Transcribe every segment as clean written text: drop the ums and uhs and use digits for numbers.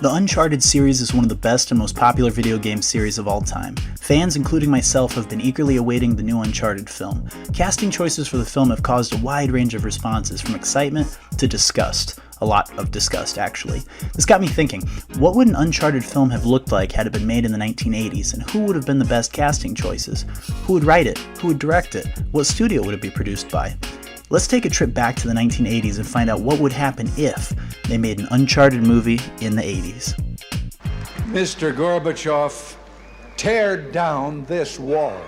The Uncharted series is one of the best and most popular video game series of all time. Fans, including myself, have been eagerly awaiting the new Uncharted film. Casting choices for the film have caused a wide range of responses, from excitement to disgust. A lot of disgust, actually. This got me thinking, what would an Uncharted film have looked like had it been made in the 1980s, and who would have been the best casting choices? Who would write it? Who would direct it? What studio would it be produced by? Let's take a trip back to the 1980s and find out what would happen if they made an Uncharted movie in the 80s. Mr. Gorbachev, tear down this wall.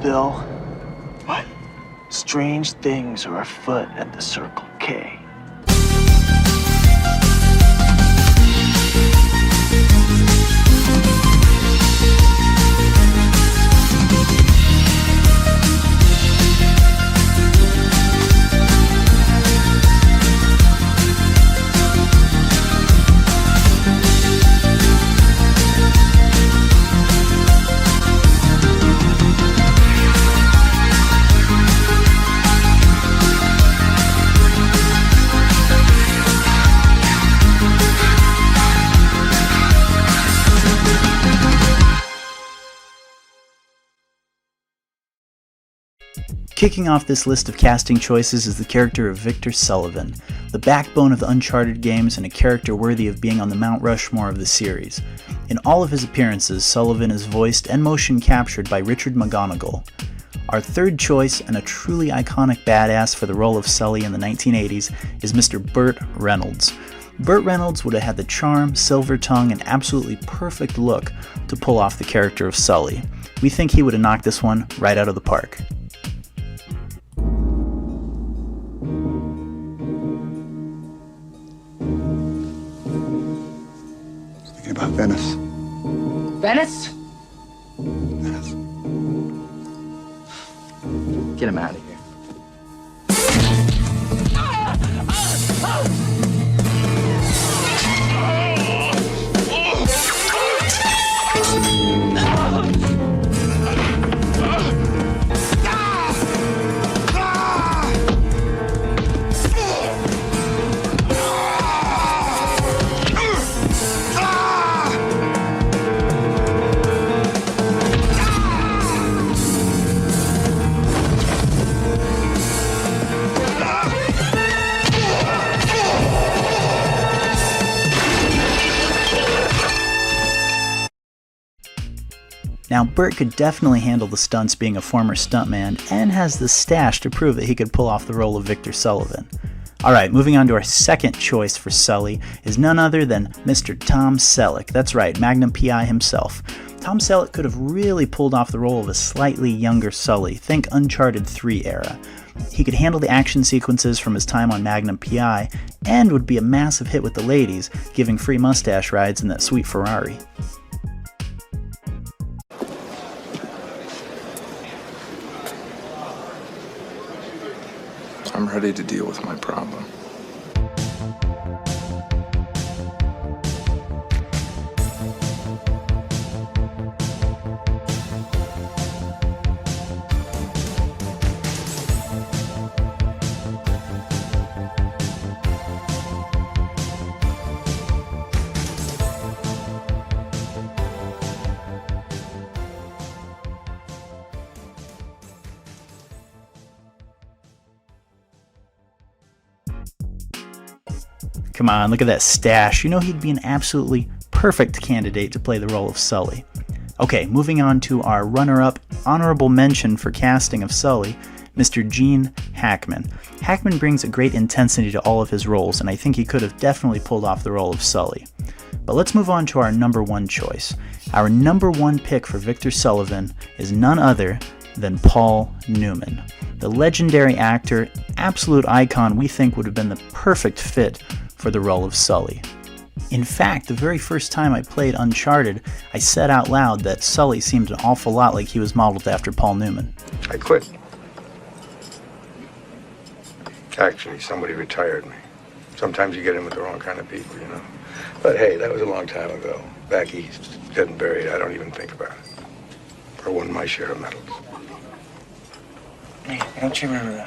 Bill, what? Strange things are afoot at the Circle K. Kicking off this list of casting choices is the character of Victor Sullivan, the backbone of the Uncharted games and a character worthy of being on the Mount Rushmore of the series. In all of his appearances, Sullivan is voiced and motion captured by Richard McGonagle. Our third choice, and a truly iconic badass for the role of Sully in the 1980s, is Mr. Burt Reynolds. Burt Reynolds would have had the charm, silver tongue, and absolutely perfect look to pull off the character of Sully. We think he would have knocked this one right out of the park. About Venice. Venice? Venice. Get him out of here. Now, Burt could definitely handle the stunts being a former stuntman, and has the stash to prove that he could pull off the role of Victor Sullivan. Alright, moving on to our second choice for Sully is none other than Mr. Tom Selleck. That's right, Magnum P.I. himself. Tom Selleck could have really pulled off the role of a slightly younger Sully, think Uncharted 3 era. He could handle the action sequences from his time on Magnum P.I., and would be a massive hit with the ladies, giving free mustache rides in that sweet Ferrari. I'm ready to deal with my problem. Come on, look at that stash. You know he'd be an absolutely perfect candidate to play the role of Sully. Okay, moving on to our runner-up honorable mention for casting of Sully, Mr. Gene Hackman. Hackman brings a great intensity to all of his roles, and I think he could have definitely pulled off the role of Sully. But let's move on to our number one choice. Our number one pick for Victor Sullivan is none other than Paul Newman. The legendary actor, absolute icon we think would have been the perfect fit for the role of Sully. In fact, the very first time I played Uncharted, I said out loud that Sully seemed an awful lot like he was modeled after Paul Newman. I quit. Actually, somebody retired me. Sometimes you get in with the wrong kind of people, you know. But hey, that was a long time ago. Back east, dead and buried, I don't even think about it. I won my share of medals. Hey, don't you ever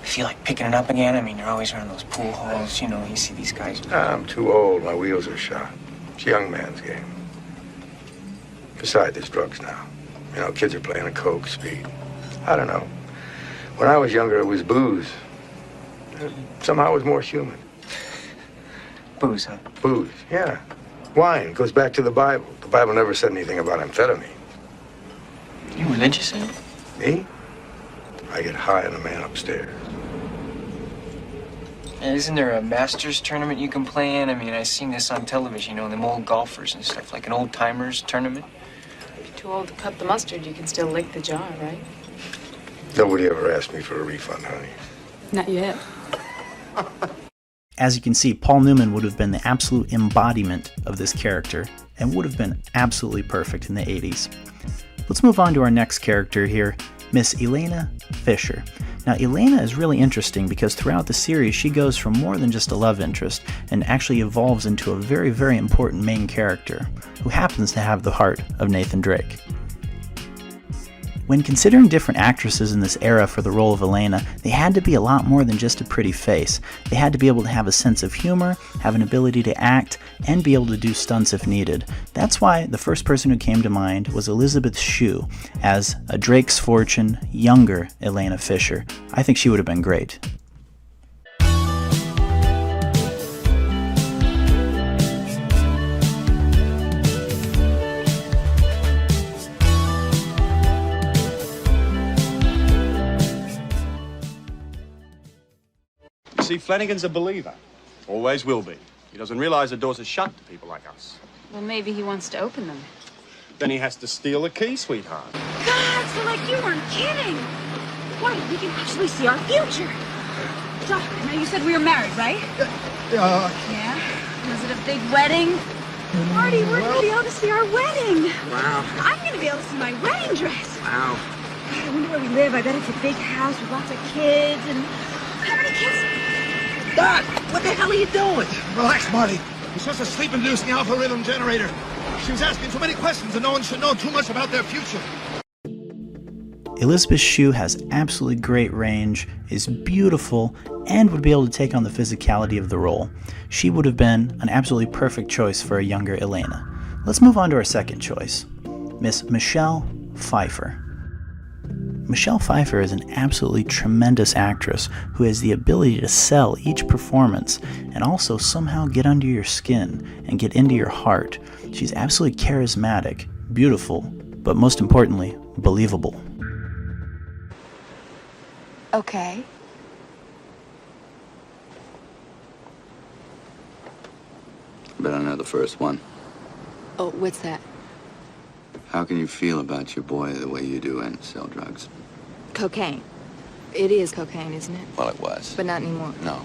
feel like picking it up again? I mean, you're always around those pool halls, you know, you see these guys. I'm too old. My wheels are shot. It's a young man's game. Besides, there's drugs now. You know, kids are playing a coke, speed. I don't know. When I was younger, it was booze. Somehow it was more human. Booze, huh? Booze, yeah. Wine goes back to the Bible. The Bible never said anything about amphetamine. You religious, eh? Me? I get high on a man upstairs. Isn't there a Masters tournament you can play in? I mean, I've seen this on television, you know, them old golfers and stuff, like an old timers tournament. If you're too old to cut the mustard, you can still lick the jar, right? Nobody ever asked me for a refund, honey. Not yet. As you can see, Paul Newman would have been the absolute embodiment of this character and would have been absolutely perfect in the 80s. Let's move on to our next character here, Miss Elena Fisher. Now, Elena is really interesting because throughout the series she goes from more than just a love interest and actually evolves into a very, very important main character who happens to have the heart of Nathan Drake. When considering different actresses in this era for the role of Elena, they had to be a lot more than just a pretty face. They had to be able to have a sense of humor, have an ability to act, and be able to do stunts if needed. That's why the first person who came to mind was Elizabeth Shue as a Drake's Fortune, younger Elena Fisher. I think she would have been great. See, Flanagan's a believer. Always will be. He doesn't realize the doors are shut to people like us. Well, maybe he wants to open them. Then he has to steal the key, sweetheart. God, so like you weren't kidding. Wait, we can actually see our future. So, now you said we were married, right? Yeah? Was it a big wedding? Marty, we're gonna be able to see our wedding. Wow. I'm gonna be able to see my wedding dress. Wow. God, I wonder where we live. I bet it's a big house with lots of kids and... How many kids? Doc, what the hell are you doing? Relax, Marty. It's just a sleep-inducing alpha rhythm generator. She was asking too many questions and no one should know too much about their future. Elizabeth Shue has absolutely great range, is beautiful, and would be able to take on the physicality of the role. She would have been an absolutely perfect choice for a younger Elena. Let's move on to our second choice, Miss Michelle Pfeiffer. Michelle Pfeiffer is an absolutely tremendous actress who has the ability to sell each performance and also somehow get under your skin and get into your heart. She's absolutely charismatic, beautiful, but most importantly, believable. Okay. Bet I know the first one. Oh, what's that? How can you feel about your boy the way you do and sell drugs? Cocaine. It is cocaine, isn't it? Well, it was. But not anymore. No.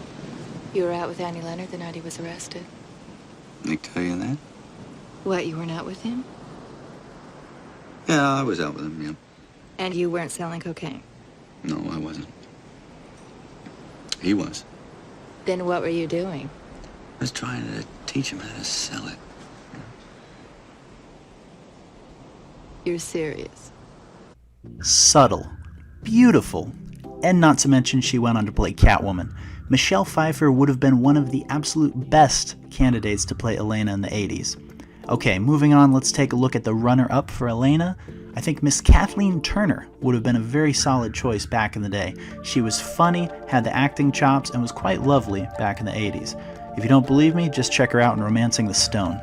You were out with Andy Leonard the night he was arrested. Nick tell you that? What, you were not with him? Yeah, I was out with him, yeah. And you weren't selling cocaine? No, I wasn't. He was. Then what were you doing? I was trying to teach him how to sell it. You're serious. Subtle, beautiful, and not to mention she went on to play Catwoman. Michelle Pfeiffer would have been one of the absolute best candidates to play Elena in the 80s. Okay, moving on, let's take a look at the runner-up for Elena. I think Miss Kathleen Turner would have been a very solid choice back in the day. She was funny, had the acting chops, and was quite lovely back in the 80s. If you don't believe me, just check her out in Romancing the Stone.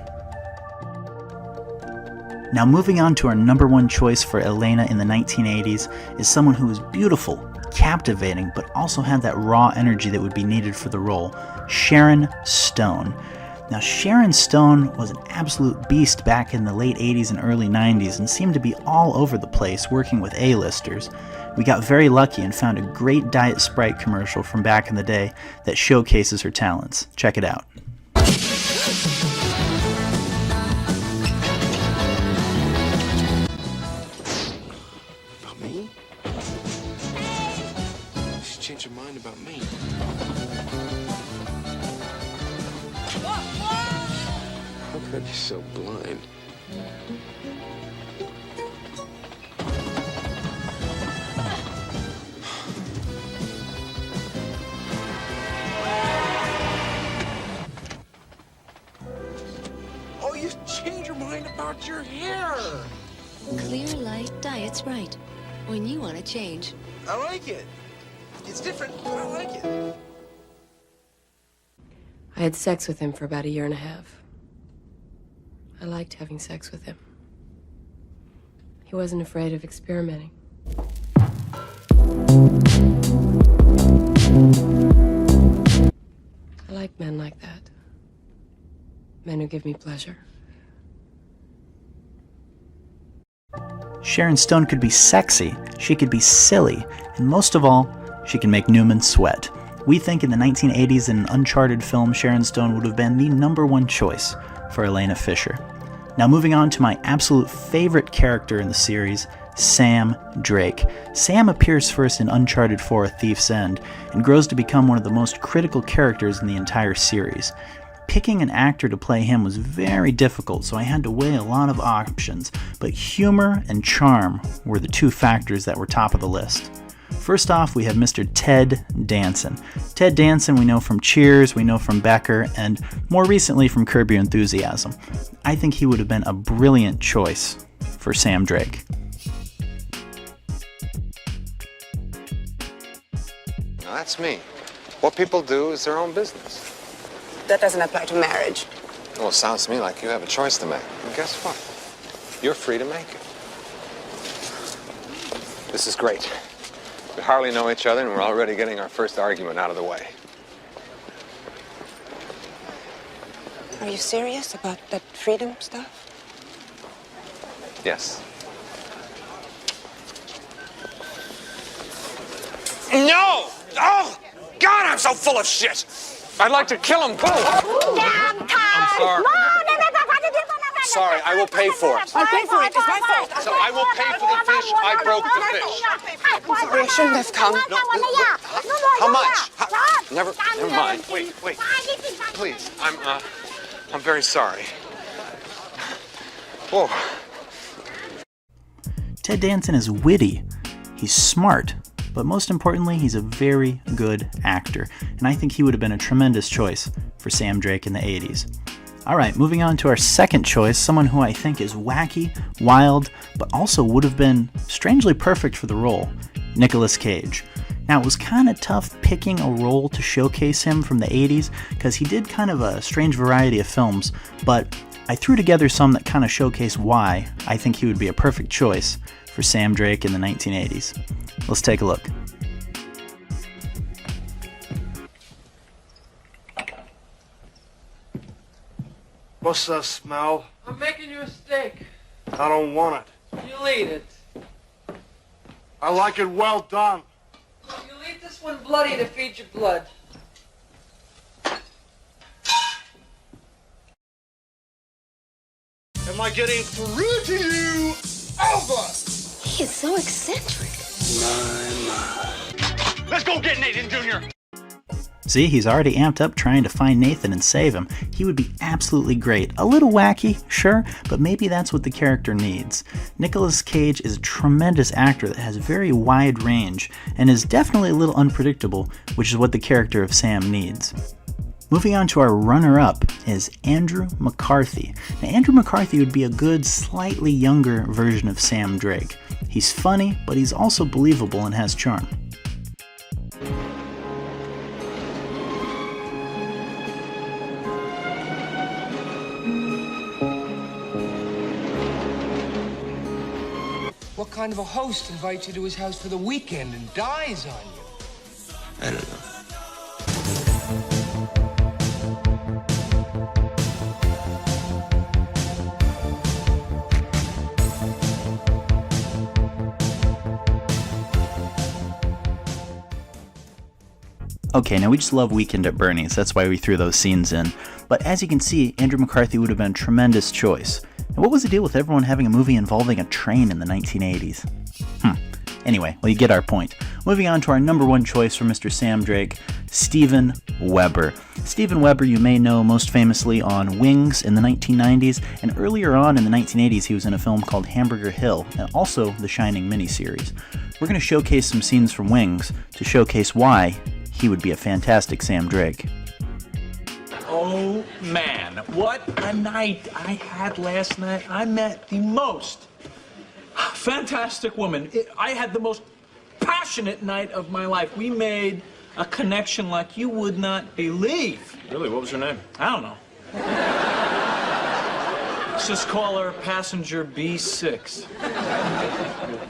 Now moving on to our number one choice for Elena in the 1980s is someone who was beautiful, captivating, but also had that raw energy that would be needed for the role, Sharon Stone. Now Sharon Stone was an absolute beast back in the late 80s and early 90s and seemed to be all over the place working with A-listers. We got very lucky and found a great Diet Sprite commercial from back in the day that showcases her talents. Check it out. God, you're so blind. Oh, you changed your mind about your hair. Clear light diet's right. When you want to change. I like it. It's different, but I like it. I had sex with him for about 1.5 years. I liked having sex with him. He wasn't afraid of experimenting. I like men like that. Men who give me pleasure. Sharon Stone could be sexy, she could be silly, and most of all, she can make Newman sweat. We think in the 1980s in an Uncharted film, Sharon Stone would have been the #1 choice for Elena Fisher. Now moving on to my absolute favorite character in the series, Sam Drake. Sam appears first in Uncharted 4: A Thief's End and grows to become one of the most critical characters in the entire series. Picking an actor to play him was very difficult, so I had to weigh a lot of options, but humor and charm were the two factors that were top of the list. First off, we have Mr. Ted Danson. Ted Danson we know from Cheers, we know from Becker, and more recently from Curb Your Enthusiasm. I think he would have been a brilliant choice for Sam Drake. Now, that's me. What people do is their own business. That doesn't apply to marriage. Well, it sounds to me like you have a choice to make. And guess what? You're free to make it. This is great. We hardly know each other, and we're already getting our first argument out of the way. Are you serious about that freedom stuff? Yes. No! Oh, God, I'm so full of shit! I'd like to kill them both. I'm sorry. Sorry, I will pay for it. I'll pay for it. It's my fault. So I will pay for the fish. I broke the fish. I'm sorry, I shouldn't have come. No, how much? Never mind. Wait. Please, I'm very sorry. Whoa. Ted Danson is witty, he's smart, but most importantly, he's a very good actor, and I think he would have been a tremendous choice for Sam Drake in the 80s. Alright, moving on to our second choice, someone who I think is wacky, wild, but also would have been strangely perfect for the role, Nicolas Cage. Now, it was kind of tough picking a role to showcase him from the 80s, because he did kind of a strange variety of films, but I threw together some that kind of showcase why I think he would be a perfect choice for Sam Drake in the 1980s. Let's take a look. What's that smell? I'm making you a steak. I don't want it. You'll eat it. I like it well done. You'll eat this one bloody to feed your blood. Am I getting through to you? Over! He is so eccentric. Let's go get Nathan Jr. See, he's already amped up trying to find Nathan and save him. He would be absolutely great. A little wacky, sure, but maybe that's what the character needs. Nicolas Cage is a tremendous actor that has very wide range and is definitely a little unpredictable, which is what the character of Sam needs. Moving on to our runner-up is Andrew McCarthy. Now, Andrew McCarthy would be a good, slightly younger version of Sam Drake. He's funny, but he's also believable and has charm. What kind of a host invites you to his house for the weekend and dies on you? I don't know. Okay, now we just love Weekend at Bernie's, that's why we threw those scenes in. But as you can see, Andrew McCarthy would have been a tremendous choice. And what was the deal with everyone having a movie involving a train in the 1980s? Anyway, well, you get our point. Moving on to our #1 choice for Mr. Sam Drake, Steven Weber. Steven Weber you may know most famously on Wings in the 1990s, and earlier on in the 1980s he was in a film called Hamburger Hill, and also the Shining miniseries. We're going to showcase some scenes from Wings to showcase why he would be a fantastic Sam Drake. Oh man, what a night I had last night. I met the most fantastic woman. I had the most passionate night of my life. We made a connection like you would not believe. Really? What was her name? I don't know. Let's just call her passenger B6.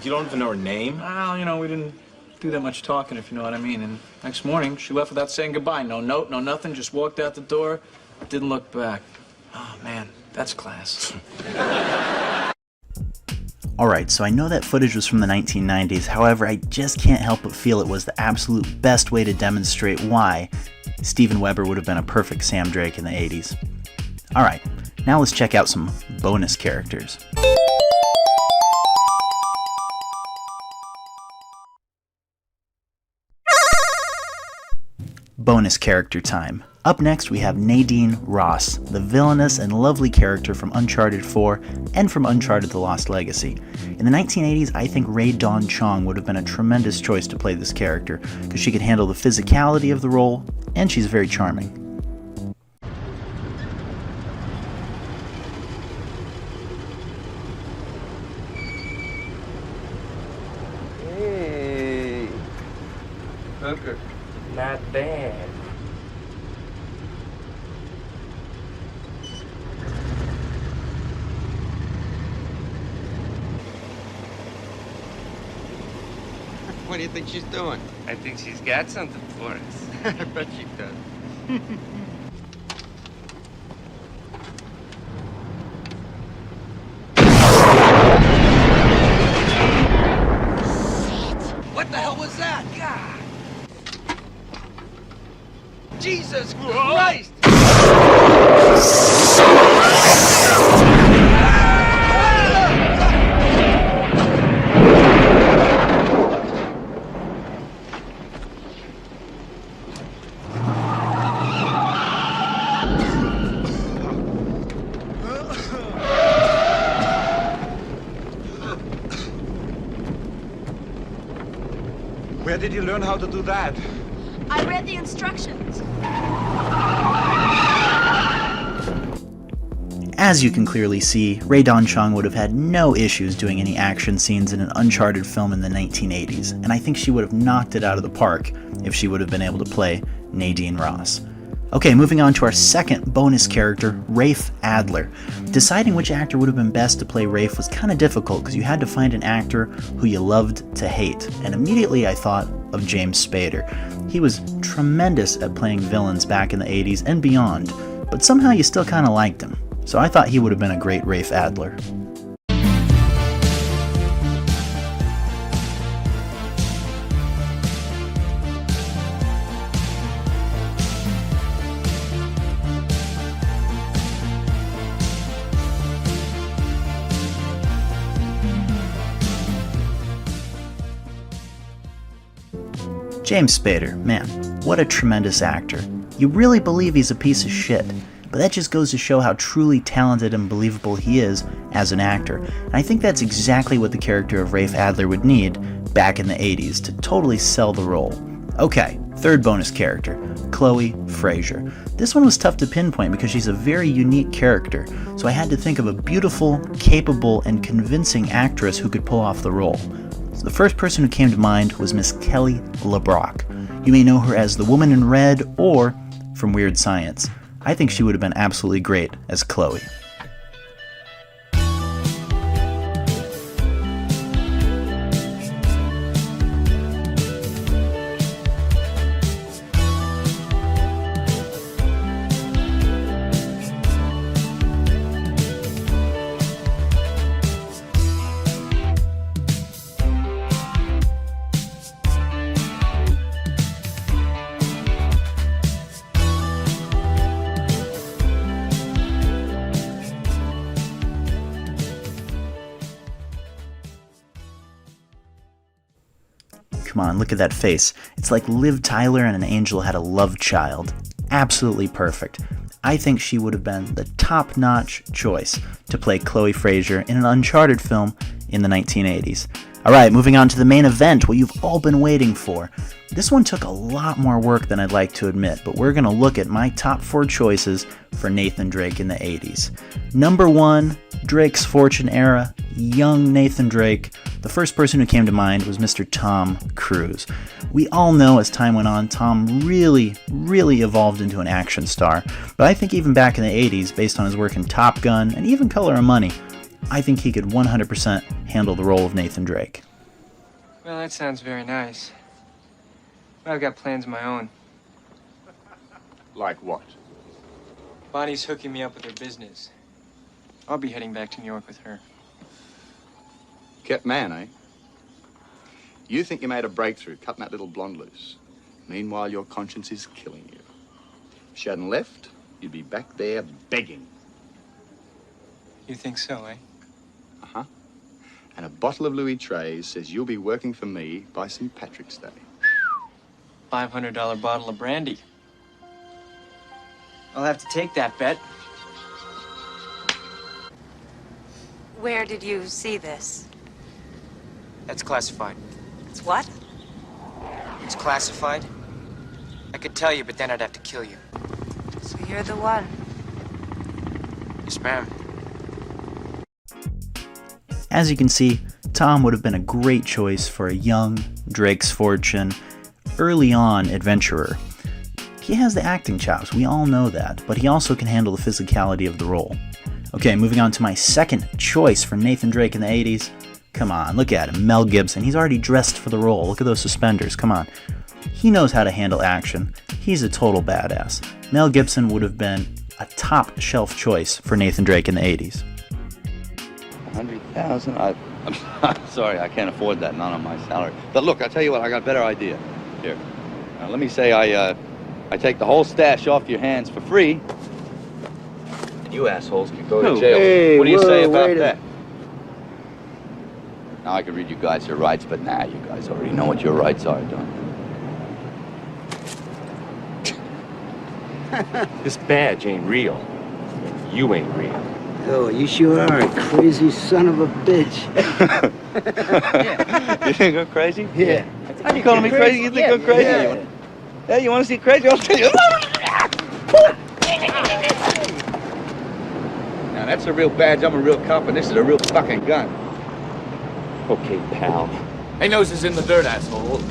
You don't even know her name? Well, you know, we didn't do that much talking, if you know what I mean. And next morning, she left without saying goodbye. No note, no nothing, just walked out the door, didn't look back. Oh, man, that's class. Alright, so I know that footage was from the 1990s, however, I just can't help but feel it was the absolute best way to demonstrate why Steven Weber would have been a perfect Sam Drake in the 80s. Alright, now let's check out some bonus characters. Bonus character time. Up next we have Nadine Ross, the villainous and lovely character from Uncharted 4 and from Uncharted The Lost Legacy. In the 1980s, I think Rae Dawn Chong would have been a tremendous choice to play this character, because she could handle the physicality of the role, and she's very charming. Hey, Hooker, not bad. What do you think she's doing? I think she's got something for us. I bet she does. What the hell was that? God. Jesus Whoa. Christ! Where did you learn how to do that? I read the instructions. As you can clearly see, Rae Dawn Chong would have had no issues doing any action scenes in an Uncharted film in the 1980s, and I think she would have knocked it out of the park if she would have been able to play Nadine Ross. Okay, moving on to our second bonus character, Rafe Adler. Deciding which actor would have been best to play Rafe was kind of difficult because you had to find an actor who you loved to hate, and immediately I thought of James Spader. He was tremendous at playing villains back in the 80s and beyond, but somehow you still kind of liked him, so I thought he would have been a great Rafe Adler. James Spader, man, what a tremendous actor. You really believe he's a piece of shit, but that just goes to show how truly talented and believable he is as an actor, and I think that's exactly what the character of Rafe Adler would need back in the 80s to totally sell the role. Okay, third bonus character, Chloe Frazer. This one was tough to pinpoint because she's a very unique character, so I had to think of a beautiful, capable, and convincing actress who could pull off the role. So the first person who came to mind was Miss Kelly LeBrock. You may know her as the Woman in Red or from Weird Science. I think she would have been absolutely great as Chloe. Come on, look at that face. It's like Liv Tyler and an angel had a love child. Absolutely perfect. I think she would have been the top-notch choice to play Chloe Frazer in an Uncharted film in the 1980s. Alright, moving on to the main event, what you've all been waiting for. This one took a lot more work than I'd like to admit, but we're going to look at my top 4 choices for Nathan Drake in the 80s. Number 1, Drake's Fortune era, young Nathan Drake. The first person who came to mind was Mr. Tom Cruise. We all know as time went on, Tom really evolved into an action star, but I think even back in the 80s, based on his work in Top Gun and even Color of Money, I think he could 100% handle the role of Nathan Drake. Well, that sounds very nice. But I've got plans of my own. Like what? Bonnie's hooking me up with her business. I'll be heading back to New York with her. Kept man, eh? You think you made a breakthrough, cutting that little blonde loose. Meanwhile, your conscience is killing you. If she hadn't left, you'd be back there begging. You think so, eh? Uh-huh. And a bottle of Louis Trey's says you'll be working for me by St. Patrick's Day. $500 bottle of brandy. I'll have to take that bet. Where did you see this? That's classified. It's what? It's classified. I could tell you, but then I'd have to kill you. So you're the one. Yes, ma'am. As you can see, Tom would have been a great choice for a young Drake's Fortune, early on adventurer. He has the acting chops, we all know that, but he also can handle the physicality of the role. Okay, moving on to my second choice for Nathan Drake in the 80s. Come on, look at him, Mel Gibson. He's already dressed for the role. Look at those suspenders, come on. He knows how to handle action. He's a total badass. Mel Gibson would have been a top shelf choice for Nathan Drake in the 80s. 100,000? I'm sorry, I can't afford that, not on my salary. But look, I'll tell you what, I got a better idea. Here, let me say I take the whole stash off your hands for free. And you assholes can go to jail. Hey, what do you say about wait that? Now I could read you guys your rights, but nah, you guys already know what your rights are, don't you? This badge ain't real. And you ain't real. Oh, you sure are a crazy son of a bitch. You think I'm crazy? Yeah. Are you calling me crazy? You think I'm crazy? Yeah, you want to see crazy? I'll tell you. Now, that's a real badge. I'm a real cop, and this is a real fucking gun. Okay, pal. Hey, nose is in the dirt, asshole.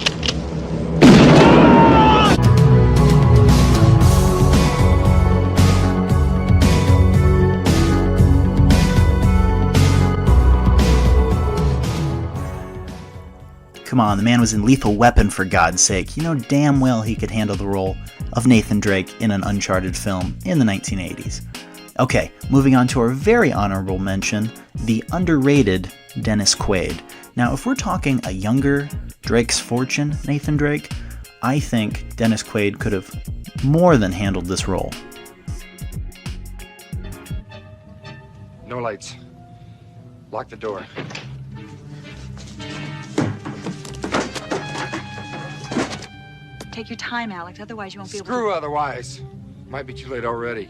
Come on, the man was in Lethal Weapon for God's sake. You know damn well he could handle the role of Nathan Drake in an Uncharted film in the 1980s. Okay, moving on to our very honorable mention, the underrated Dennis Quaid. Now, if we're talking a younger Drake's Fortune Nathan Drake, I think Dennis Quaid could have more than handled this role. No lights. Lock the door. Take your time, Alex, otherwise you won't be able to... Screw otherwise. Might be too late already.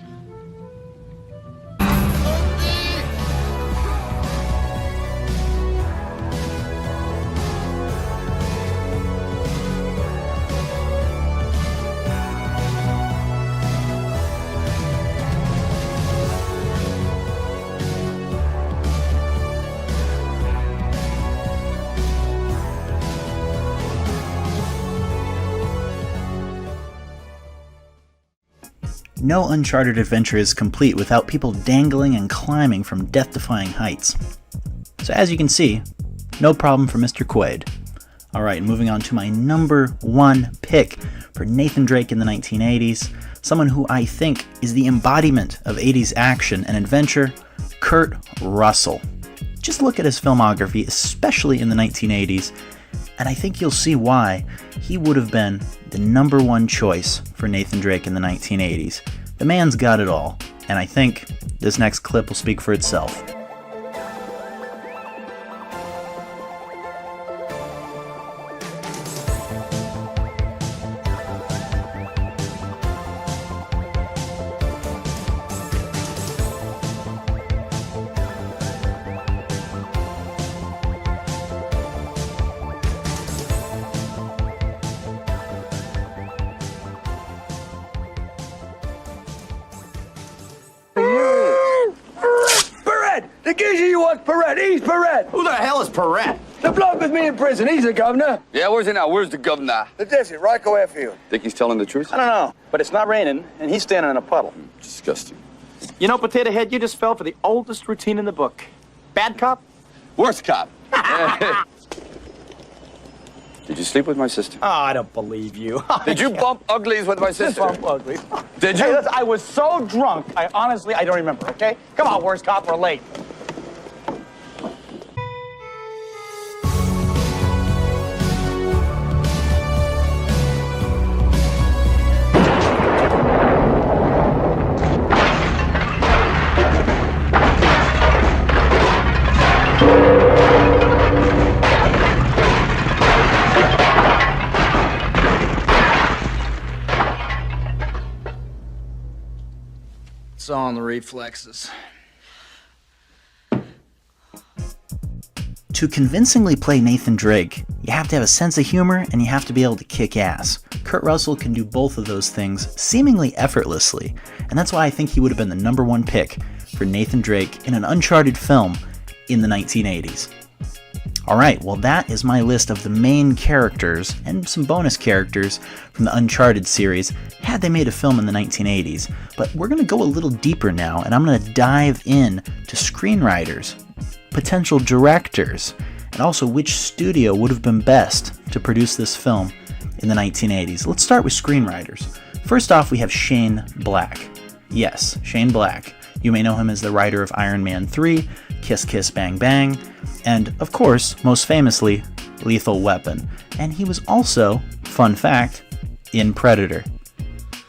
No Uncharted adventure is complete without people dangling and climbing from death-defying heights. So as you can see, no problem for Mr. Quaid. Alright, moving on to my number 1 pick for Nathan Drake in the 1980s, someone who I think is the embodiment of 80s action and adventure, Kurt Russell. Just look at his filmography, especially in the 1980s, and I think you'll see why he would have been the number 1 choice for Nathan Drake in the 1980s. The man's got it all, and I think this next clip will speak for itself. geezer you want, Perret. He's Perret. Who the hell is Perret? The bloke with me in prison. He's the governor. Yeah, where's he now? Where's the governor? The desert, Ryko Airfield. Think he's telling the truth? I don't know, but it's not raining, and he's standing in a puddle. Disgusting. You know, Potato Head, you just fell for the oldest routine in the book. Bad cop? Worst cop. Did you sleep with my sister? Oh, I don't believe you. Did you bump uglies with my sister? Bump uglies. Did you? Hey, listen, I was so drunk, I don't remember, okay? Come on, worst cop, we're late. It's all in the reflexes. To convincingly play Nathan Drake, you have to have a sense of humor and you have to be able to kick ass. Kurt Russell can do both of those things seemingly effortlessly, and that's why I think he would have been the #1 pick for Nathan Drake in an Uncharted film in the 1980s. Alright, well that is my list of the main characters and some bonus characters from the Uncharted series had they made a film in the 1980s. But we're going to go a little deeper now, and I'm going to dive in to screenwriters, potential directors, and also which studio would have been best to produce this film in the 1980s. Let's start with screenwriters. First off, we have Shane Black. Yes, Shane Black. You may know him as the writer of Iron Man 3, Kiss Kiss Bang Bang, and of course, most famously, Lethal Weapon. And he was also, fun fact, in Predator.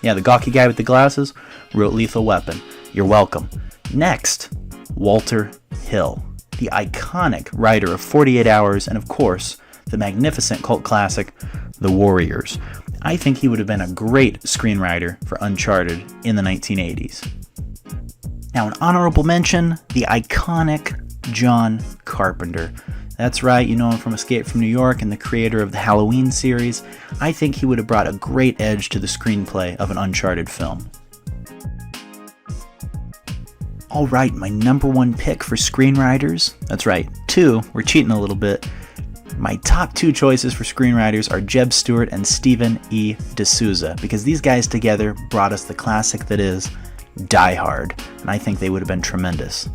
Yeah, the gawky guy with the glasses wrote Lethal Weapon. You're welcome. Next, Walter Hill, the iconic writer of 48 Hours and of course, the magnificent cult classic, The Warriors. I think he would have been a great screenwriter for Uncharted in the 1980s. Now, an honorable mention, the iconic John Carpenter. That's right, you know him from Escape from New York and the creator of the Halloween series. I think he would have brought a great edge to the screenplay of an Uncharted film. Alright, my #1 pick for screenwriters. That's right, 2. We're cheating a little bit. My top 2 choices for screenwriters are Jeb Stewart and Stephen E. D'Souza, because these guys together brought us the classic that is Die Hard, and I think they would have been tremendous.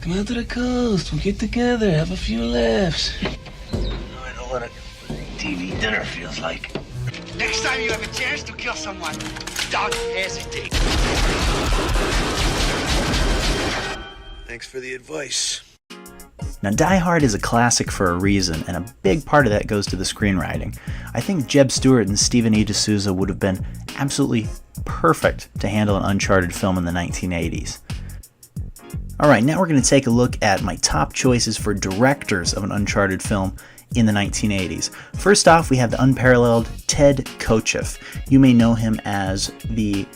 Come out to the coast, we'll get together, have a few laughs. I know what a TV dinner feels like. Next time you have a chance to kill someone, don't hesitate. Thanks for the advice. Now, Die Hard is a classic for a reason, and a big part of that goes to the screenwriting. I think Jeb Stewart and Stephen E. D'Souza would have been absolutely perfect to handle an Uncharted film in the 1980s. Alright, now we're going to take a look at my top choices for directors of an Uncharted film in the 1980s. First off, we have the unparalleled Ted Kotcheff. You may know him as the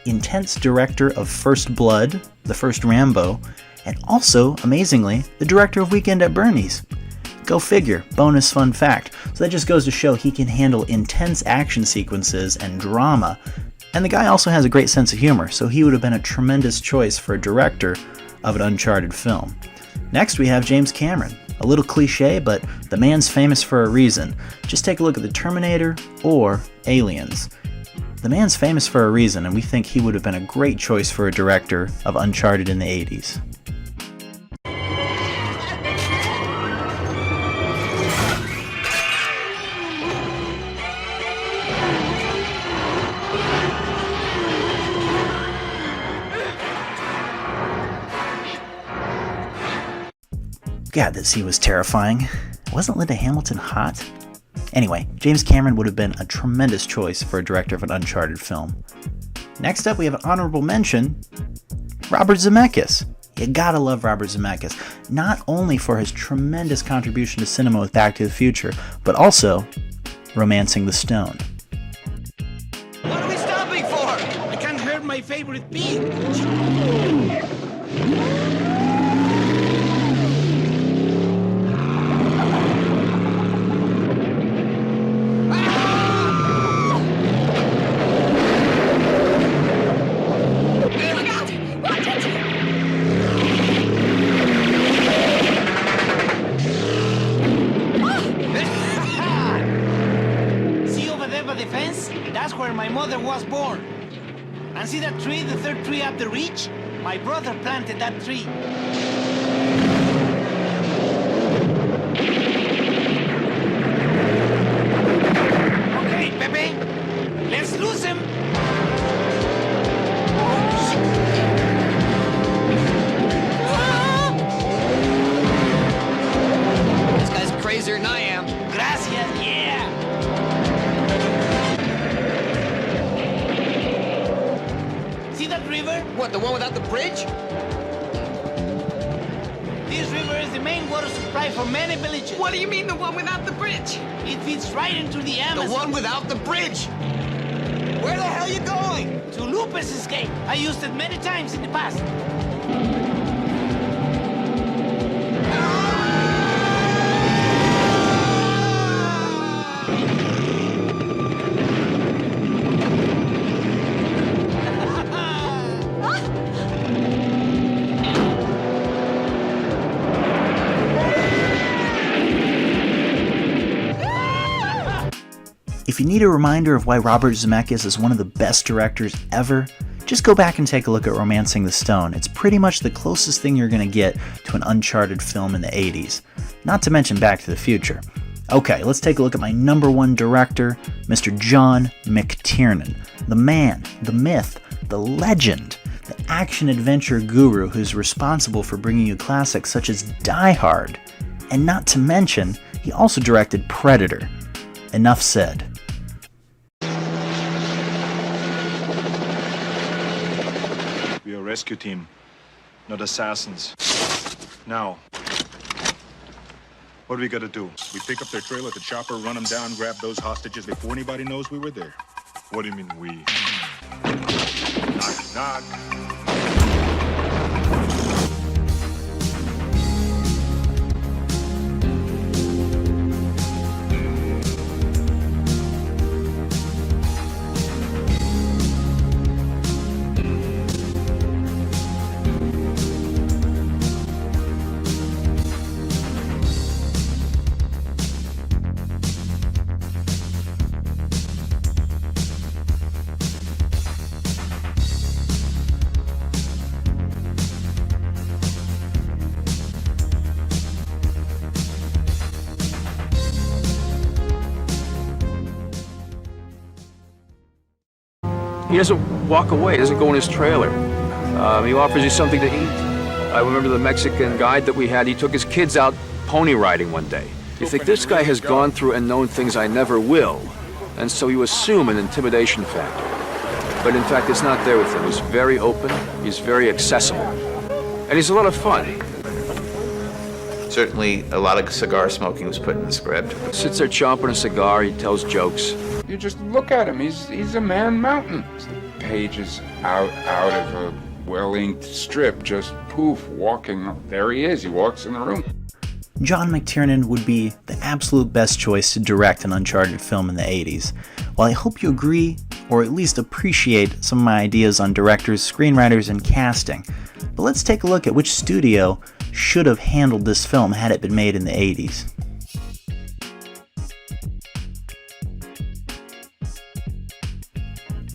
intense director of First Blood, the first Rambo, and also, amazingly, the director of Weekend at Bernie's. Go figure, bonus fun fact. So that just goes to show he can handle intense action sequences and drama, and the guy also has a great sense of humor, so he would have been a tremendous choice for a director of an Uncharted film. Next we have James Cameron. A little cliche, but the man's famous for a reason. Just take a look at The Terminator or Aliens. The man's famous for a reason, and we think he would have been a great choice for a director of Uncharted in the 80s. God, that scene was terrifying. Wasn't Linda Hamilton hot? Anyway, James Cameron would have been a tremendous choice for a director of an Uncharted film. Next up, we have an honorable mention, Robert Zemeckis. You gotta love Robert Zemeckis, not only for his tremendous contribution to cinema with Back to the Future, but also Romancing the Stone. What are we stopping for? I can't hurt my favorite beat. that tree, the third tree up the reach? My brother planted that tree. Okay, Pepe, let's lose him. This guy's crazier than I am. Gracias, yeah. See that river? What, the one without the bridge? This river is the main water supply for many villages. What do you mean, the one without the bridge? It feeds right into the Amazon. The one without the bridge? Where the hell are you going? To Lupe's escape. I used it many times in the past. If you need a reminder of why Robert Zemeckis is one of the best directors ever, just go back and take a look at Romancing the Stone. It's pretty much the closest thing you're going to get to an Uncharted film in the 80s. Not to mention Back to the Future. Okay, let's take a look at my number one director, Mr. John McTiernan. The man, the myth, the legend, the action-adventure guru who's responsible for bringing you classics such as Die Hard. And not to mention, he also directed Predator. Enough said. We are a rescue team, not assassins. Now, what do we gotta do? We pick up their trail at the chopper, run them down, grab those hostages before anybody knows we were there. What do you mean, we? Knock, knock. He doesn't walk away, he doesn't go in his trailer. He offers you something to eat. I remember the Mexican guide that we had, he took his kids out pony riding one day. You think, this guy has gone through and known things I never will, and so you assume an intimidation factor. But in fact, it's not there with him. He's very open, he's very accessible, and he's a lot of fun. Certainly, a lot of cigar smoking was put in the script. Sits there chomping a cigar, he tells jokes. You just look at him, he's a man mountain. The page is out of a well-inked strip, just poof, walking. There he is, he walks in the room. John McTiernan would be the absolute best choice to direct an Uncharted film in the 80s. While I hope you agree, or at least appreciate some of my ideas on directors, screenwriters, and casting, but let's take a look at which studio should have handled this film had it been made in the 80s.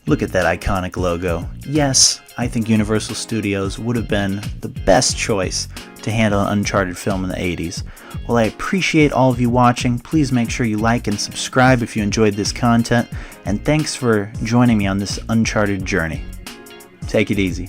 Look at that iconic logo. Yes, I think Universal Studios would have been the best choice to handle an Uncharted film in the 80s. While I appreciate all of you watching, please make sure you like and subscribe if you enjoyed this content, and thanks for joining me on this Uncharted journey. Take it easy.